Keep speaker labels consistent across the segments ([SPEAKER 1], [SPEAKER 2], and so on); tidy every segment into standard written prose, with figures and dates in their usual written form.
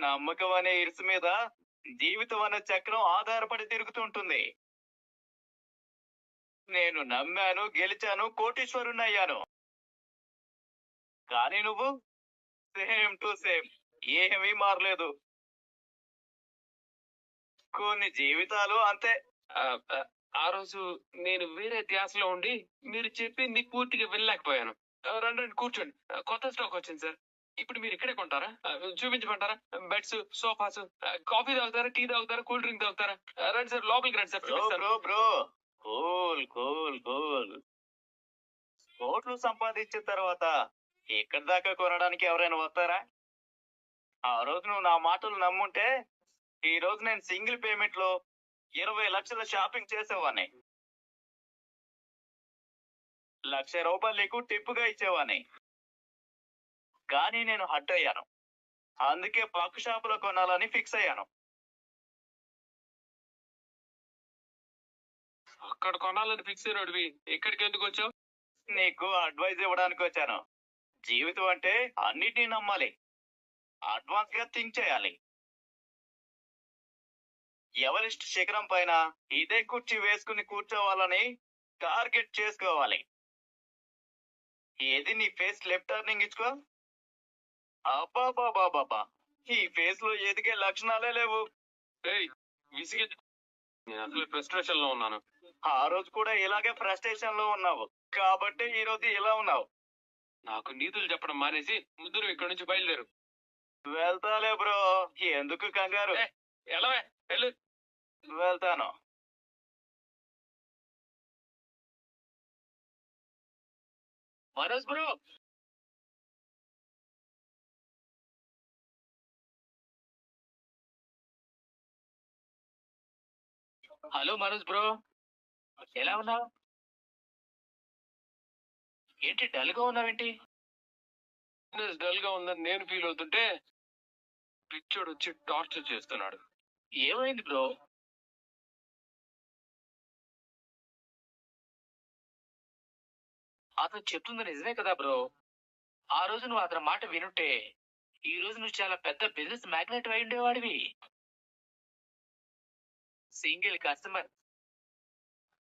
[SPEAKER 1] నమ్మకం అనే ఇరుసు మీద జీవితం అనే చక్రం ఆధారపడి తిరుగుతుంటుంది. నేను నమ్మాను, గెలిచాను, కోటీశ్వరుణ్ణయ్యాను. కానీ నువ్వు సేమ్ టు సేమ్, ఏమీ మారలేదు. కొన్ని జీవితాలు అంతే.
[SPEAKER 2] ఆ ఆ, ఆ రోజు నేను వేరే ధ్యాసలో ఉండి మీరు చెప్పింది పూర్తిగా వినలేకపోయాను. రండి రండి కూర్చోండి. కొత్త స్టాక్ వచ్చింది సార్. ఇప్పుడు మీరు ఇక్కడే కొంటారా? చూపించమంటారా? బెడ్స్, సోఫాస్, కాఫీ తాగుతారా, టీ తాగుతారా, కూల్ డ్రింక్ తాగుతారా? రండి సార్, లోపలికి రండి సార్,
[SPEAKER 1] బ్రో
[SPEAKER 2] చూపిస్తాను.
[SPEAKER 1] Bro bro, cool cool cool. కోట్లు సంపాదించిన తర్వాత ఇక్కడి దాకా కొనడానికి ఎవరైనా వస్తారా? ఆ రోజు నువ్వు నా మాటలు నమ్ముంటే ఈ రోజు నేను సింగిల్ పేమెంట్ లో 20 లక్షల షాపింగ్ చేసేవాడిని. ₹1,00,000 నీకు టిప్పుగా ఇచ్చేవాడిని. కానీ నేను హట్ అయ్యాను. అందుకే పక్క షాపులో కొనాలని ఫిక్స్ అయ్యాను.
[SPEAKER 2] అక్కడ కొనాలని ఫిక్స్ అయినోడివి ఇక్కడికి ఎందుకు వచ్చావు?
[SPEAKER 1] నీకు అడ్వైజ్ ఇవ్వడానికి వచ్చాను. జీవితం అంటే అన్నిటినీ నమ్మాలి, అడ్వాన్స్ గా థింక్ చేయాలి. ఎవరెస్ట్ శిఖరం పైన ఇదే కుర్చీ వేసుకుని కూర్చోవాలని టార్గెట్ చేసుకోవాలి. ఏది నీ ఫేస్ లెఫ్ట్ టర్నింగ్ ఇచ్చుకో. అబ్బాబాబాబా, ఈ ఫేస్ లో ఎదిగే లక్షణాలే లేవు.
[SPEAKER 2] ఏయ్, విసిగి నేను అసలు ఫ్రస్ట్రేషన్ లో ఉన్నాను.
[SPEAKER 1] ఆ రోజు కూడా ఇలాగే ఫ్రస్ట్రేషన్ లో ఉన్నావు కాబట్టి ఈ రోజు ఇలా ఉన్నావు.
[SPEAKER 2] నాకు నీతులు చెప్పడం మానేసి ముందు నువ్వు ఇక్కడ నుంచి బయలుదేరు.
[SPEAKER 1] వెళ్తాలే బ్రో, ఎందుకు కంగారు.
[SPEAKER 2] ఎలా వెళ్ళు.
[SPEAKER 1] వెళ్తాను.
[SPEAKER 2] Manoj bro, hello Manoj bro, ఎలా ఉన్నావు? ఏంటి డల్ గా ఉన్నావేంటి? డల్ గా ఉందని నేను ఫీల్ అవుతుంటే పిచ్చోడు వచ్చి టార్చర్ చేస్తున్నాడు. ఏమైంది బ్రో? అతను చెప్తుంది నిజమే కదా బ్రో. ఆ రోజు నువ్వు అతని మాట వినుంటే ఈ రోజు నువ్వు చాలా పెద్ద బిజినెస్ మ్యాగ్నెట్ అయి ఉండేవాడివి. సింగిల్ కస్టమర్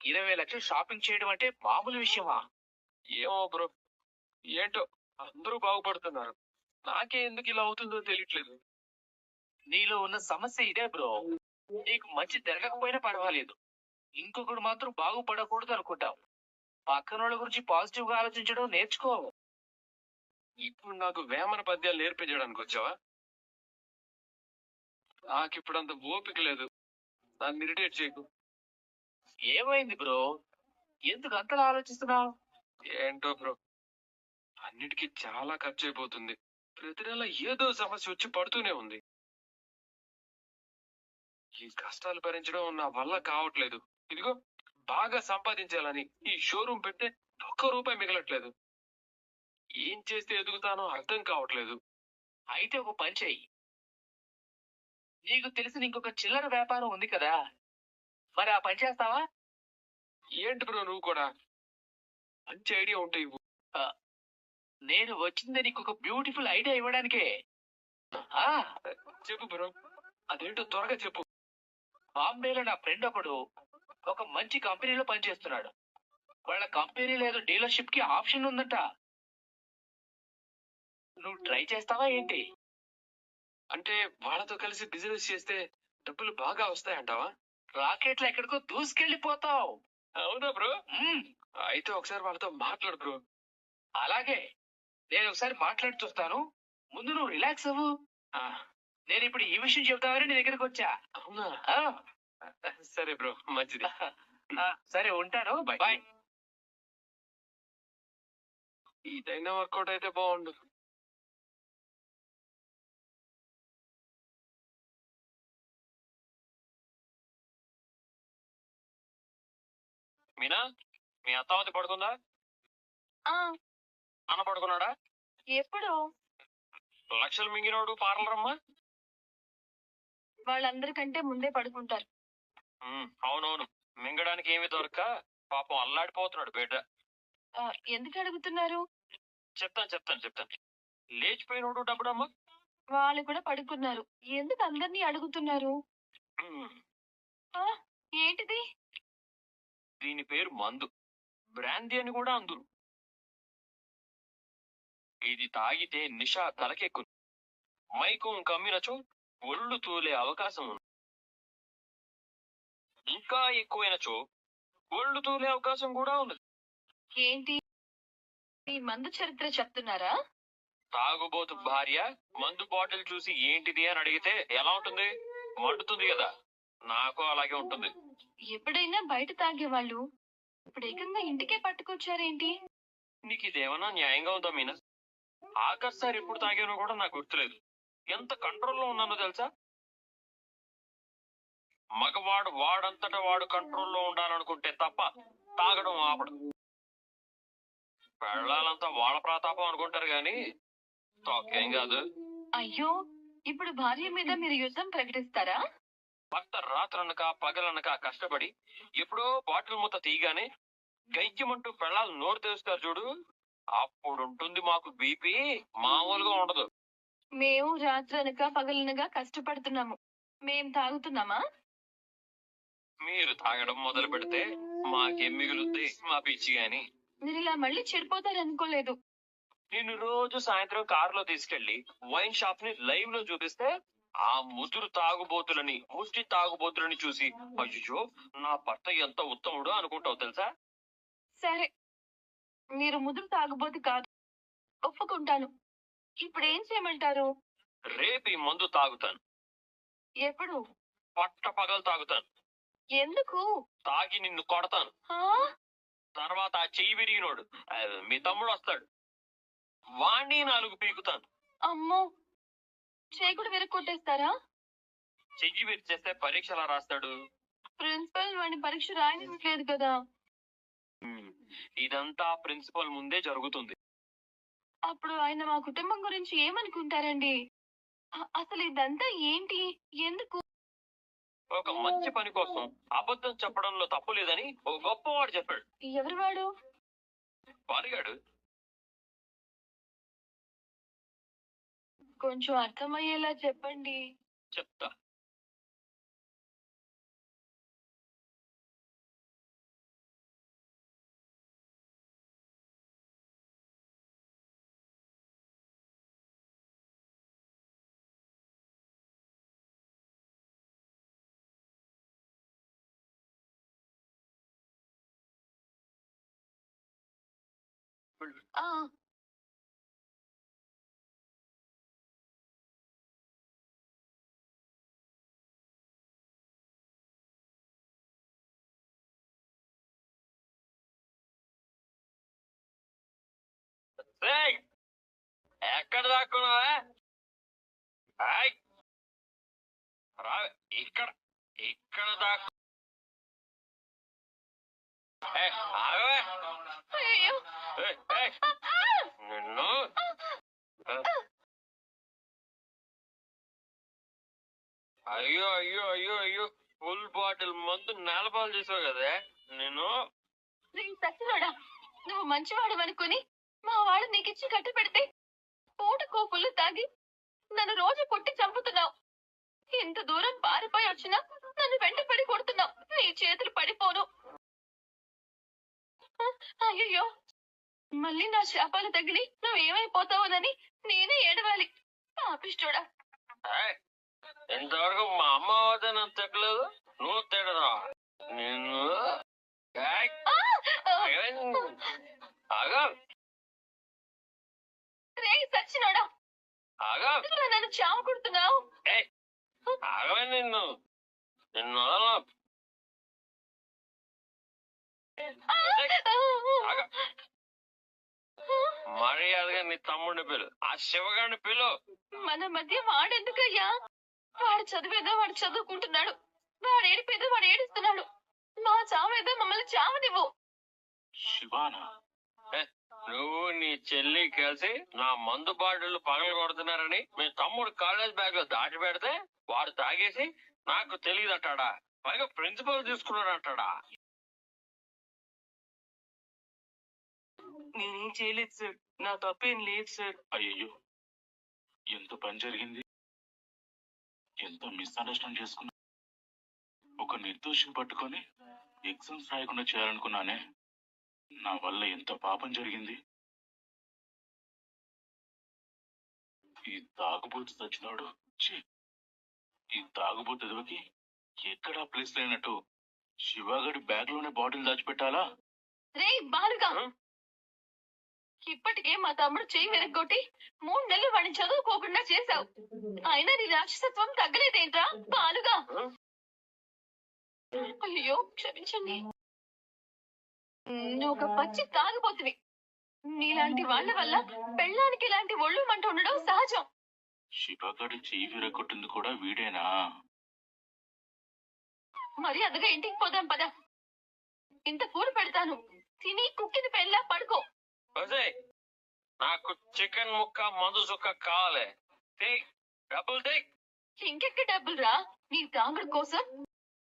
[SPEAKER 2] 20 లక్షలు షాపింగ్ చేయడం అంటే మామూలు విషయమా? ఏమో బ్రో, ఏంటో అందరూ బాగుపడుతున్నారు, నాకే ఎందుకు ఇలా అవుతుందో తెలియట్లేదు. నీలో ఉన్న సమస్య ఇదే బ్రో. నీకు మంచి జరగకపోయినా పర్వాలేదు, ఇంకొకడు మాత్రం బాగుపడకూడదు అనుకుంటావు. పక్కనోళ్ళ గురించి పాజిటివ్ గా ఆలోచించడం నేర్చుకో. ఇప్పుడు నాకు వేమన పద్యాలు నేర్పించడానికి వచ్చావా? నాకు ఇప్పుడు అంత ఓపిక లేదు, నన్ను ఇరిటేట్ చేయకు. ఏమైంది బ్రో, ఎందుకు అంతలా ఆలోచిస్తున్నావు? ఏంటో బ్రో, అన్నిటికీ చాలా ఖర్చు అయిపోతుంది. ప్రతి నెల ఏదో సమస్య వచ్చి పడుతూనే ఉంది. ఈ కష్టాలు భరించడం నా వల్ల కావట్లేదు. ఇదిగో బాగా సంపాదించాలని ఈ షోరూమ్ పెడితే ₹1 మిగలట్లేదు. ఏం చేస్తే ఎదుగుతానో అర్థం కావట్లేదు. అయితే ఒక పని చెయ్యి, నీకు తెలిసిన ఇంకొక చిల్లర వ్యాపారం ఉంది కదా, మరి ఆ పని చేస్తావా? ఏంటి బ్రో నువ్వు కూడా? మంచి ఐడియా ఉంటే ఇవ్వు. నేను వచ్చింది నీకు ఒక బ్యూటిఫుల్ ఐడియా ఇవ్వడానికే. ఆ, చెప్పు బ్రో, అదేంటో త్వరగా చెప్పు. బాంబేలో నా ఫ్రెండ్ ఒకడు ఒక మంచి కంపెనీలో పనిచేస్తున్నాడు. వాళ్ళ కంపెనీ లేదు డీలర్షిప్ కి ఆప్షన్ ఉందంట. నువ్వు ట్రై చేస్తావా ఏంటి? అంటే వాళ్ళతో కలిసి బిజినెస్ చేస్తే డబ్బులు బాగా వస్తాయంటావా? రాకెట్లు ఎక్కడికో దూసుకెళ్ళిపోతావు. అవునా బ్రో? అయితే ఒకసారి వాళ్ళతో మాట్లాడు బ్రో. అలాగే, నేను ఒకసారి మాట్లాడి చూస్తాను. ముందు నువ్వు రిలాక్స్ అవ్వు. నేను ఇప్పుడు ఈ విషయం చెబుతామని నీ దగ్గరకు వచ్చా. అవునా? సరే బ్రో, మంచిది. సరే ఉంటాను, బాయ్. ఇదైనా వర్కౌట్ అయితే బాగుండు. మీనా, మీ అత్తావతి పడుకుందా? అన్న పడుకున్నాడా?
[SPEAKER 3] ఎప్పుడు?
[SPEAKER 2] లక్షలు మింగినోడు పార్లరమ్మా.
[SPEAKER 3] వాళ్ళందరికంటే ముందే పడుకుంటారు.
[SPEAKER 2] అవునవును, మింగడానికి ఏమి దొరక పాపం అల్లాడిపోతున్నాడు బిడ్డ.
[SPEAKER 3] ఎందుకు అడుగుతున్నారు?
[SPEAKER 2] చెప్తాను. లేచిపోయినోడు డబ్బుడమ్మా.
[SPEAKER 3] వాళ్ళు కూడా పడుకున్నారు. ఎందుకు అందరినీ అడుగుతున్నారు?
[SPEAKER 2] మ్మ్.
[SPEAKER 3] ఆ! ఏంటిది?
[SPEAKER 2] దీని పేరు మందు. బ్రాందీ అని కూడా అందురు. ఇది తాగితే నిష తలకెక్కును. మైకం కమ్మినచో ఒళ్ళు తూలే అవకాశం ఉంది. ఇంకా ఎక్కువైనచో ఒళ్ళు తూలే అవకాశం కూడా ఉంది.
[SPEAKER 3] ఏంటి? ఈ మందు చరిత్ర చెప్తున్నారా?
[SPEAKER 2] తాగుబోతు భార్య మందు బాటిల్ చూసి ఏంటిది అని అడిగితే ఎలా ఉంటుంది? మండుతుంది కదా. నాకు అలాగే ఉంటుంది.
[SPEAKER 3] ఎప్పుడైనా బయట తాగేవాళ్ళు ఇప్పుడు ఏకంగా ఇంటికే పట్టుకొచ్చారేంటి?
[SPEAKER 2] నీకు ఇదేమన్నా న్యాయంగా ఉందా మీనా? ఆఖరిసారి ఎప్పుడు తాగానో కూడా నాకు గుర్తులేదు. ఎంత కంట్రోల్లో ఉన్నానో తెలుసా? మగవాడు వాడంతటా వాడు కంట్రోల్లో ఉండాలనుకుంటే తప్ప తాగడం ఆపడు. పెళ్ళాలంతా వాళ్ళ ప్రతాపం అనుకుంటారు గాని తొక్కేం కాదు.
[SPEAKER 3] అయ్యో! ఇప్పుడు భార్య మీద మీరు యుద్ధం ప్రకటిస్తారా?
[SPEAKER 2] భర్త రాత్రనక పగలనక కష్టపడి ఎప్పుడో బాటిల్ మూత తీయగానే గయ్యమంటూ పెళ్ళాలు నోరు తెరుస్తారు చూడు, అప్పుడుంటుంది మాకు బీపీ. మామూలుగా ఉండదు.
[SPEAKER 3] మేము రాత్రనక పగలనగా కష్టపడుతున్నాము. మేం తాగుతున్నామా?
[SPEAKER 2] మీరు తాగడం మొదలు పెడితే మాకేం మిగులుద్ది మా పిచ్చి గాని.
[SPEAKER 3] మీరు ఇలా మళ్ళీ చెడిపోతారనుకోలేదు.
[SPEAKER 2] నిన్ను రోజు సాయంత్రం కారులో తీసుకెళ్లి వైన్ షాప్ ని లైవ్ లో చూపిస్తే ఆ ముదురు తాగుబోతులని ముష్టి తాగుబోతులని చూసి అయ్యో నా భర్త ఎంత ఉత్తముడు అనుకుంటావు తెలుసా?
[SPEAKER 3] సరే, మీరు ముదురు తాగుబోతు కాదు, ఒప్పుకుంటాను. ఇప్పుడు ఏం చేయమంటారు?
[SPEAKER 2] రేపు ఈ మందు తాగుతాను.
[SPEAKER 3] ఎప్పుడు?
[SPEAKER 2] పట్ట పగలు తాగుతాను.
[SPEAKER 3] ఎందుకు?
[SPEAKER 2] తాగి నిన్ను కొడతాను.
[SPEAKER 3] ఆ?
[SPEAKER 2] తర్వాత ఆ చెయ్యి విరిగినోడు మీ తమ్ముడు వస్తాడు, వాణ్ణి 4 పీకుతాను.
[SPEAKER 3] అమ్మో! చేకుడు విరక్కొట్టేస్తారా?
[SPEAKER 2] చెయ్యి విరిచేస్తే పరీక్ష ఎలా రాస్తాడు?
[SPEAKER 3] ప్రిన్సిపల్ వాడిని పరీక్ష రాయనివ్వట్లేదు కదా.
[SPEAKER 2] ఇదంతా ప్రిన్సిపల్ ముందే జరుగుతుంది.
[SPEAKER 3] అప్పుడు ఆయన మా కుటుంబం గురించి ఏమనుకుంటారండి? అసలు ఇదంతా ఏంటి? ఎందుకు?
[SPEAKER 2] ఒక మంచి పని కోసం అబద్ధం చెప్పడంలో తప్పు లేదని ఓ గొప్పవాడు చెప్పాడు.
[SPEAKER 3] ఎవరు వాడు?
[SPEAKER 2] పారిగాడు.
[SPEAKER 3] కొంచెం అర్థమయ్యేలా చెప్పండి.
[SPEAKER 2] చెప్తా.
[SPEAKER 3] ఆ!
[SPEAKER 2] ఏయ్! ఎక్కడ దాక్కున్నావా? ఏయ్! రా ఇక్కడ ఇక్కడ దాక్కు. ఆగవే.
[SPEAKER 3] అయ్యో!
[SPEAKER 2] ఏయ్, ఏయ్, నిన్ను అయ్యో అయ్యో అయ్యో అయ్యో ఫుల్ బాటిల్ మందు నేలపాలు చేసావు కదా నేను.
[SPEAKER 3] సచ్చినోడా, నువ్వు మంచివాడు అనుకుని మా వాడు నీకిచ్చి కట్టు పెడితే పూటకో పుల్లు తాగి నన్ను రోజు కొట్టి చంపుతున్నావు. ఇంత దూరం పారిపోయి వచ్చినా నన్ను వెంటపడి కొడుతున్నావు. నీ చేతులు పడిపోను. అయ్యో, మళ్ళీ నా శాపాలు తగిలి నువ్వేమైపోతావోనని నేనే ఏడవాలి. పాపిష్టోడా.
[SPEAKER 2] ఏయ్, ఇంతవరకు మా అమ్మ వద్ద నన్ను తిట్టలేదు, నువ్వు తిడదా నిన్ను. ఏయ్, ఆగా
[SPEAKER 3] రే సచ్చినోడా,
[SPEAKER 2] ఆగా.
[SPEAKER 3] ఎందుకురా నన్ను చావ కొడుతున్నావు?
[SPEAKER 2] ఏయ్, ఆగవే నిన్ను నిన్ను వదలను. ఆగా. మర్యాదగా నీ తమ్ముడిని పిలు, ఆ శివగాడిని పిలు.
[SPEAKER 3] మన మధ్య వాడెందుకయ్యా? వాడు చదివేదో వాడు చదువుకుంటున్నాడు, వాడు ఏడిపేదో వాడు ఏడుస్తున్నాడు. మా చావేదో మమ్మల్ని చావనివ్వు.
[SPEAKER 2] శివానా? నువ్వు నీ చెల్లి కలిసి నా మందు బాటిల్ పగలు కొడుతున్నారని మీ తమ్ముడు కాలేజ్ బ్యాగ్ లో దాటి పెడితే వాడు తాగేసి నాకు తెలియదంటాడా, పైగా ప్రిన్సిపల్ తీసుకున్నాడంటాడా.
[SPEAKER 4] నేనేం చేయలేదు సార్, నా తప్పేం లేదు సార్.
[SPEAKER 2] అయ్యో
[SPEAKER 4] ఎంత పని జరిగింది, ఎంత మిస్అండర్స్టాండ్ చేసుకున్నా. ఒక నిర్దోషిని పట్టుకొని ఎగ్జామ్స్ రాయకుండా చేయాలనుకున్నానే. నా వల్ల ఎంత పాపం జరిగింది. ఈ తాగుబోతు చచ్చినాడు. ఛీ! ఈ తాగుబోతు ఎదవకి ఎక్కడా ప్లేస్ లేనట్టు శివగడి బ్యాగ్ లోనే బాటిల్ దాచిపెట్టాలా?
[SPEAKER 3] రే బాలుగా, ఇప్పటికే మా తమ్ముడు చెయ్యి వెనక్కొట్టి 3 నెలలు వాడిని చదువుకోకుండా చేశావు. అయినా నీ రాక్షసత్వం తగ్గలేదేంట్రా బాలుగా? అయ్యో క్షమించండి. నువ్వు ఒక పచ్చి తాగిపోతువి. నీలాంటి వాళ్ళ వల్ల పెళ్ళానికి ఇలాంటి ఒళ్ళు మంట ఉండడం సహజం.
[SPEAKER 4] శివగడి చెయ్యి విరగొట్టింది కూడా వీడేనా?
[SPEAKER 3] మరి అదగా ఇంటికి పోదాం పద. ఇంత కూర పెడతాను, తిని కుక్కిన పెళ్ళా పడుకో.
[SPEAKER 2] నాకు చికెన్ ముక్క మందు సుక్క కావాలి. డబ్బులు
[SPEAKER 3] ఇంకెక్కడ డబ్బులు రా? నీ తాగుడు కోసం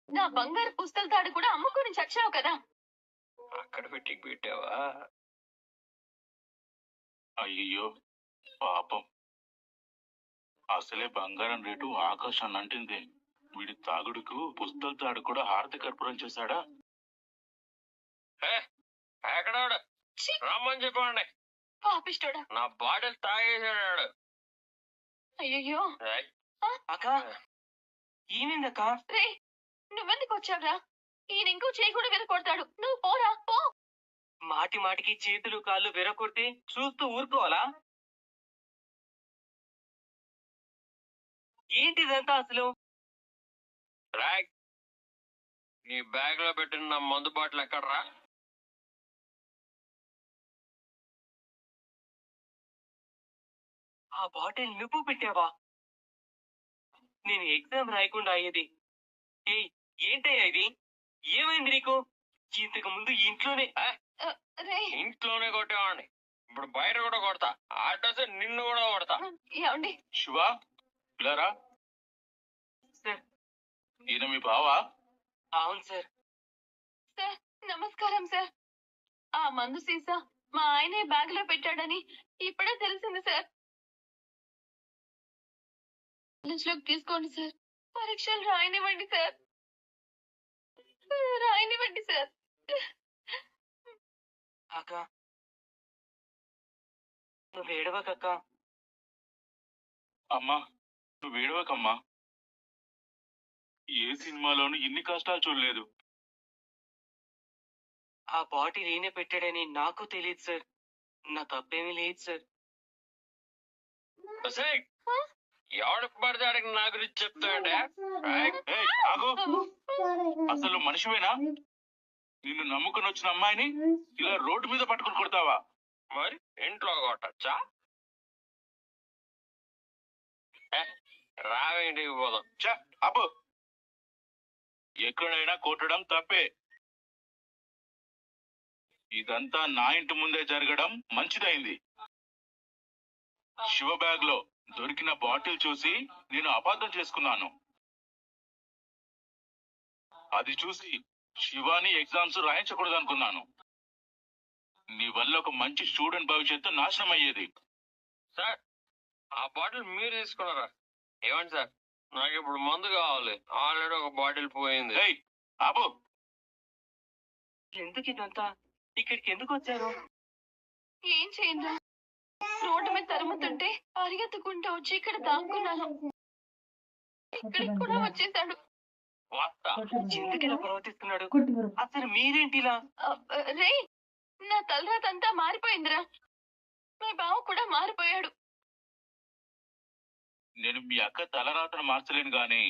[SPEAKER 3] నా బంగారు పుస్తల తాడు కూడా అమ్ముకొని చచ్చావు కదా.
[SPEAKER 2] అక్కడ పెట్టావా?
[SPEAKER 4] అయ్యో పాపం, అసలే బంగారం రేటు ఆకాశాన్ని అంటింది. వీడి తాగుడుకు పుస్తల తాడు కూడా హారతి కర్పూరం చేశాడా?
[SPEAKER 2] ఎక్కడాడు రమ్మని చెప్పండి.
[SPEAKER 3] పాపిష్టోడా,
[SPEAKER 2] నా బాటిల్ తాగేసాడు.
[SPEAKER 3] అయ్యో
[SPEAKER 1] అక్క ఏమైందక్క?
[SPEAKER 3] రే, నువ్వెందుకు వచ్చావురా? ఈయన ఇంకో చేయి కూడా విరగొడతాడు. నువ్వు పోరా పో.
[SPEAKER 1] మాటి మాటికి చేతులు కాళ్ళు విరగొడితే చూస్తూ ఊరుకోవాలా? ఏంటిదంతా అసలు?
[SPEAKER 2] నీ బ్యాగ్ లో పెట్టిన నా మందు బాటిల్ ఎక్కడరా?
[SPEAKER 1] ఆ బాటిల్ నువ్వు పెట్టావా? నేను ఎగ్జామ్ రాయకుండా అయ్యేది. ఏంటయ్యా ఇది? ఏమైంది నీకు? ఇంతకు ముందు ఇంట్లోనే
[SPEAKER 3] రే
[SPEAKER 2] ఇంట్లోనే కొట్టేవాడిని, ఇప్పుడు బయట కూడా కొడతా. ఆటోసే నిన్ను కూడా కొడతా.
[SPEAKER 3] ఏమండి?
[SPEAKER 4] శివ పిల్లరా,
[SPEAKER 1] సార్.
[SPEAKER 4] ఈయన మీ బావా?
[SPEAKER 1] అవును సార్.
[SPEAKER 3] సార్ నమస్కారం సార్. ఆ మందు సీసా మా ఆయనే బ్యాగ్ లో పెట్టాడని ఇప్పుడే తెలిసింది సార్. కాలేజ్లోకి తీసుకోండి సార్. పరీక్షలు రాయనివ్వండి సార్. రాయనివ్వండి సార్.
[SPEAKER 1] అక్క నువ్వు ఏడవకక్క.
[SPEAKER 4] అమ్మా నువ్వు ఏడవకమ్మా. ఏ సినిమాలోనూ ఇన్ని కష్టాలు చూడలేదు.
[SPEAKER 1] ఆ బాటిల్ ఈయన పెట్టాడని నాకు తెలియదు సార్. నా తప్పేమీ లేదు సార్.
[SPEAKER 2] ఎవడికి పడితే ఆడికి నా గురించి చెప్తాడే?
[SPEAKER 4] ఏయ్, ఆగు. అసలు మనిషివేనా? నిన్ను నమ్ముకుని వచ్చిన అమ్మాయిని ఇలా రోడ్డు మీద పట్టుకుని కొడతావా?
[SPEAKER 2] మరి ఇంట్లో కొట్టచ్చా? రావేంటికి పోదాం.
[SPEAKER 4] ఛ, అబ్బో, ఎక్కడైనా కొట్టడం తప్పే. ఇదంతా నా ఇంటి ముందే జరగడం మంచిదైంది. శివ బ్యాగ్ లో దొరికిన బాటిల్ చూసి నేను అపార్థం చేసుకున్నాను. అది చూసి శివాని ఎగ్జామ్స్ రాయించకూడదు అనుకున్నాను. నీ వల్ల ఒక మంచి స్టూడెంట్ భవిష్యత్తు నాశనం అయ్యేది.
[SPEAKER 2] సార్ ఆ బాటిల్ మీరు తీసుకున్నారా? ఏమండి సార్, నాకు ఇప్పుడు మందు కావాలి. ఆల్రెడీ ఒక బాటిల్ పోయింది.
[SPEAKER 4] ఏయ్, ఆపు.
[SPEAKER 1] ఎందుకు ఇదంతా? ఇక్కడికి ఎందుకు వచ్చారు?
[SPEAKER 3] ఏం చేయండి? రోడ్డు మీద తరుముతుంటే పరిగెత్తుకుంటూ వచ్చి ఇక్కడ దాక్కున్నాను. ఇక్కడికి కూడా వచ్చేసాడు.
[SPEAKER 1] ఎందుకు ఇలా ప్రవర్తిస్తున్నాడు? అసలు మీరేంటి ఇలా?
[SPEAKER 3] రే, నా తలరాతంతా మారిపోయిందిరా. మీ బావ కూడా మారిపోయాడు.
[SPEAKER 4] నేను మీ అక్క తలరాతను మార్చలేను గాని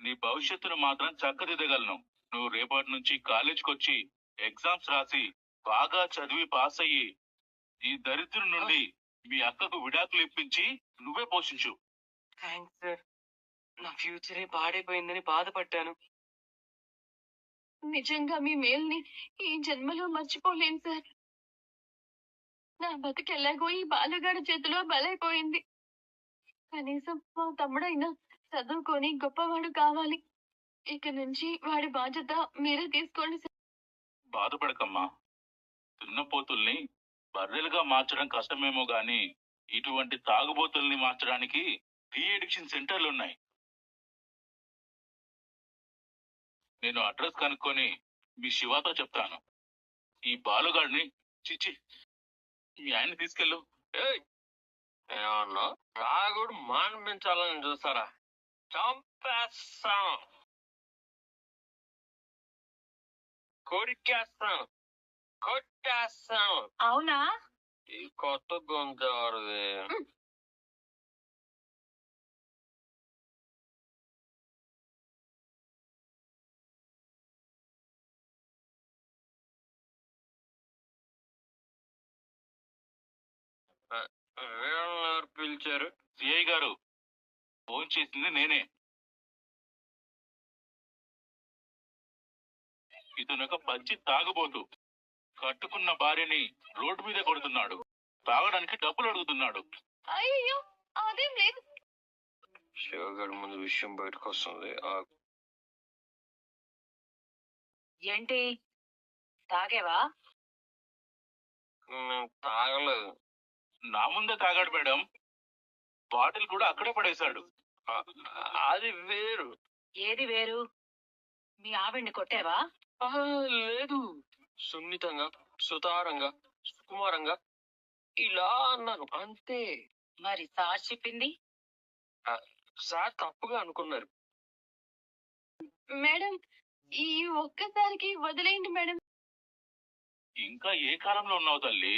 [SPEAKER 4] నీ భవిష్యత్తును మాత్రం చక్కదిద్దగలను. నువ్వు రేపటి నుంచి కాలేజీకి వచ్చి ఎగ్జామ్స్ రాసి బాగా చదివి పాస్ అయ్యి ఈ దరిద్రం నుండి మీ అక్కకు విడాకులు ఇప్పించి నువ్వే పోషించు.
[SPEAKER 1] Thanks sir. నా ఫ్యూచరే పాడైపోయిందని బాధపడ్డాను.
[SPEAKER 3] నిజంగా మీ మేల్ని ఈ జన్మలో మర్చిపోలేను సార్. నా బతికెలాగో ఈ బాలుగాడి చేతిలో బలైపోయింది. కనీసం మా తమ్ముడైనా చదువుకొని గొప్పవాడు కావాలి. ఇక నుంచి వాడి బాధ్యత మీరే తీసుకోండి సార్.
[SPEAKER 4] బాధపడకమ్మా. దున్నపోతుల్ని బర్రెలుగా మార్చడం కష్టమేమో గాని ఇటువంటి తాగుబోతుల్ని మార్చడానికి రీ అడిక్షన్ సెంటర్లు ఉన్నాయి. నేను అడ్రస్ కనుక్కొని మీ శివాతో చెప్తాను. ఈ బాలుగాడిని చిచ్చి మీ ఆయన తీసుకెళ్ళు.
[SPEAKER 2] ఏయ్, ఏమన్నా తాగుడు మాన్పించాలని చూస్తారా? చంపేస్తాను, కొరికేస్తాను, కొట్టేస్తాను.
[SPEAKER 3] అవునా?
[SPEAKER 2] ఈ కొత్త గొంతెవరిది? వీళ్ళెవరు పిలిచారు?
[SPEAKER 4] సిఐ గారు, ఫోన్ చేసింది నేనే. ఇతను ఒక పచ్చి తాగుబోతు. కట్టుకున్న భార్యని రోడ్డు మీద కొడుతున్నాడు. తాగడానికి డబ్బులు అడుగుతున్నాడు.
[SPEAKER 3] అయ్యో, అదేం లేదు.
[SPEAKER 2] శివగాడి ముందు విషయం బయటకు వస్తుంది.
[SPEAKER 3] ఏంటి, తాగేవా?
[SPEAKER 2] నేను తాగలేదు.
[SPEAKER 4] నా ముందే తాగాడు మేడం. బాటిల్ కూడా అక్కడే పడేశాడు.
[SPEAKER 2] అది వేరు.
[SPEAKER 3] ఏది వేరు? మీ ఆవిడ్ని కొట్టావా?
[SPEAKER 2] లేదు, సున్నితంగా, సుతారంగా, సుకుమారంగా ఇలా అన్నాను అంతే.
[SPEAKER 3] మరి సార్ చెప్పింది?
[SPEAKER 2] సార్ తప్పుగా అనుకున్నారు.
[SPEAKER 3] మేడం, ఈ ఒక్కసారికి వదిలేయండి మేడం.
[SPEAKER 4] ఇంకా ఏ కాలంలో ఉన్నావు తల్లి?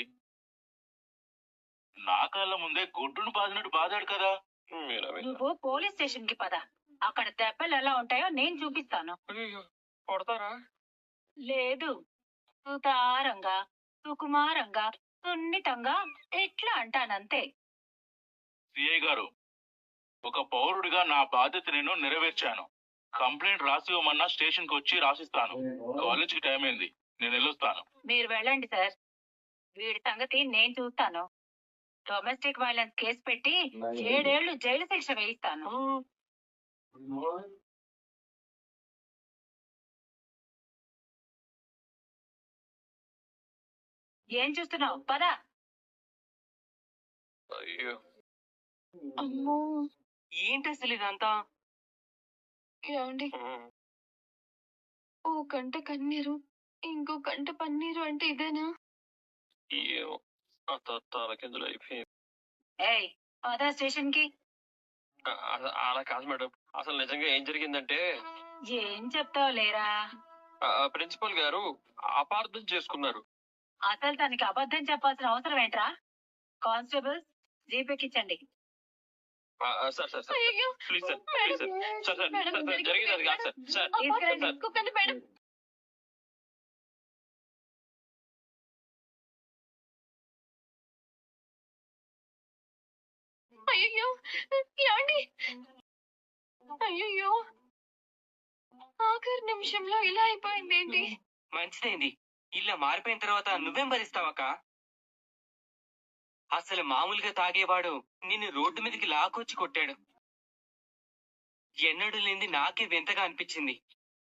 [SPEAKER 4] నా కాళ్ళ ముందే గొడ్డును బాదినట్టు బాదాడు కదా.
[SPEAKER 3] నువ్వు పోలీస్ స్టేషన్ కి పద. అక్కడ దెబ్బలు ఎలా ఉంటాయో నేను చూపిస్తాను.
[SPEAKER 2] కొడతారా?
[SPEAKER 3] లేదు, సుతారంగా, సుకుమారంగా, సున్నితంగా ఎట్లా అంటానంతే.
[SPEAKER 4] సిఐ గారు, ఒక పౌరుడిగా నా బాధ్యత నేను నెరవేర్చాను. కంప్లైంట్ రాసివ్వమన్నా స్టేషన్ కి వచ్చి రాసిస్తాను. కాలేజీకి టైం అయింది, నేను వెళ్ళొస్తాను.
[SPEAKER 3] మీరు వెళ్ళండి సార్, వీడి సంగతి నేను చూస్తాను. డొమెస్టిక్ వైలెన్స్ కేసు పెట్టి 7 ఏళ్లు జైలు శిక్ష వేయిస్తాను. ఏం చూస్తున్నావు? పద.
[SPEAKER 2] అయ్యో,
[SPEAKER 3] అమ్మో,
[SPEAKER 2] ఏంటి అసలు ఇదంతా?
[SPEAKER 3] ఏమండి, ఓ కంట కన్నీరు ఇంకో కంట పన్నీరు అంటే ఇదేనా?
[SPEAKER 2] ఏమో, తలకిందులు అయిపోయింది.
[SPEAKER 3] ఏయ్, పద స్టేషన్ కి.
[SPEAKER 2] అలా కాదు మేడం, అసలు నిజంగా ఏం జరిగిందంటే
[SPEAKER 3] ఏం చెప్తావు లేరా?
[SPEAKER 2] ప్రిన్సిపల్ గారు అపార్థం చేసుకున్నారు.
[SPEAKER 3] అసలు తనకి అబద్ధం చెప్పాల్సిన అవసరం ఏంట్రా? కానిస్టేబుల్స్, జీపెక్కించండి.
[SPEAKER 2] Sir sir sir please sir, please sir, sir sir sir జరిగింది అది కాదు సార్. సార్
[SPEAKER 3] తీసుకురండి మేడం. అయ్యో, ఏమండి? అయ్యో, ఆఖరి నిమిషంలో ఇలా అయిపోయింది ఏంటి?
[SPEAKER 5] మంచిదైంది. ఇలా మారిపోయిన తర్వాత నువ్వేం భరిస్తావక్క? అసలు మామూలుగా తాగేవాడు నిన్ను రోడ్డు మీదకి లాక్కొచ్చి కొట్టాడు. ఎన్నడూ లేనిది నాకే వింతగా అనిపించింది.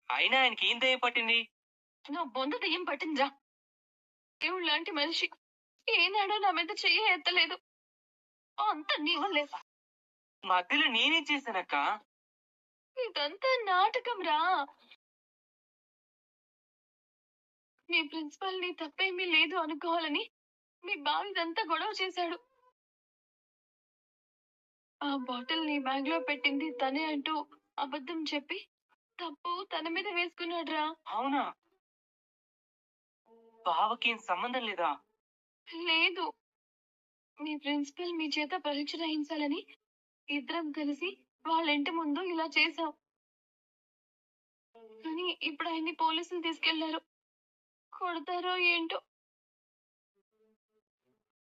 [SPEAKER 5] అయినా ఆయనకి ఏం దయ్యం పట్టింది?
[SPEAKER 3] నా బొంద దయ్యం పట్టిందిరా. దేవుడు లాంటి మనిషి ఏనాడో నా మీద చెయ్యి ఎత్తలేదు. అంత నీ వల్లే.
[SPEAKER 5] మధ్యలో నేనేం చేశానక్క?
[SPEAKER 3] ఇదంతా నాటకం రా. మీ ప్రిన్సిపల్ ని తప్పేమీ లేదు అనుకోవాలని మీ బావ ఇదంతా గొడవ చేశాడు. ఆ బాటిల్ నీ బ్యాగ్ లో పెట్టింది తనే అంటూ అబద్ధం చెప్పి తప్పు తన మీద వేసుకున్నాడు రా.
[SPEAKER 5] అవునా? బావకేం సంబంధం లేదా?
[SPEAKER 3] లేదు, మీ ప్రిన్సిపల్ మీ చేత పరీక్ష రాయించాలని ఇద్దరం కలిసి వాళ్ళ ఇంటి ముందు ఇలా చేశాం. కానీ ఇప్పుడు ఆయన్ని పోలీసులు తీసుకెళ్లారు. కొడతారో ఏంటో.